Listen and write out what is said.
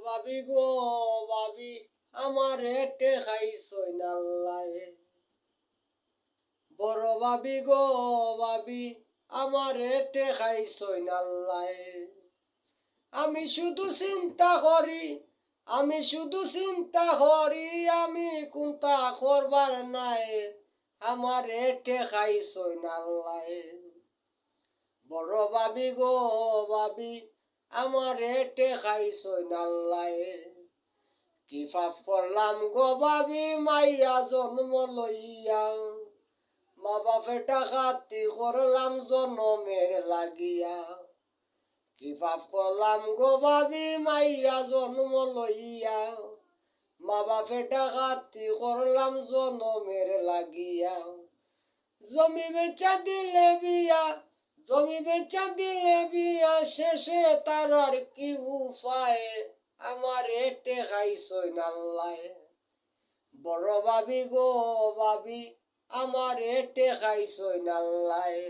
ভাবি গো ভাবি আমার এটে খাইছই নাল্লায়। বড় ভাবি গো ভাবি আমার এটে খাইছই নাল্লায়। আমি শুধু চিন্তা করি, আমি শুধু চিন্তা করি, আমি কোনটা করবার নাই, আমার এটে খাইছই নাল্লায়। বড় ভাবি গো ভাবি আমার এটে খাইছই নাল্লায়। কি পাপ করলাম গো ভাবি মাইয়া জন্ম লইয়া, মা বাপে ডাকাতি করলাম জনমের লাগিয়া। কি পাপ করলাম গো ভাবি মাইয়া জন্ম লইয়া, মা বাপে ডাকাতি করলাম জনমের লাগিয়া। জমি বেচা দিলে বিয়া, জমি বেচা দিলে বিয়া, শেষে তার আর কি উপায়, আমার এটে খাইছই নাল্লায়। বড় ভাবি গো ভাবি আমার এটে খাইছই নাল্লায়।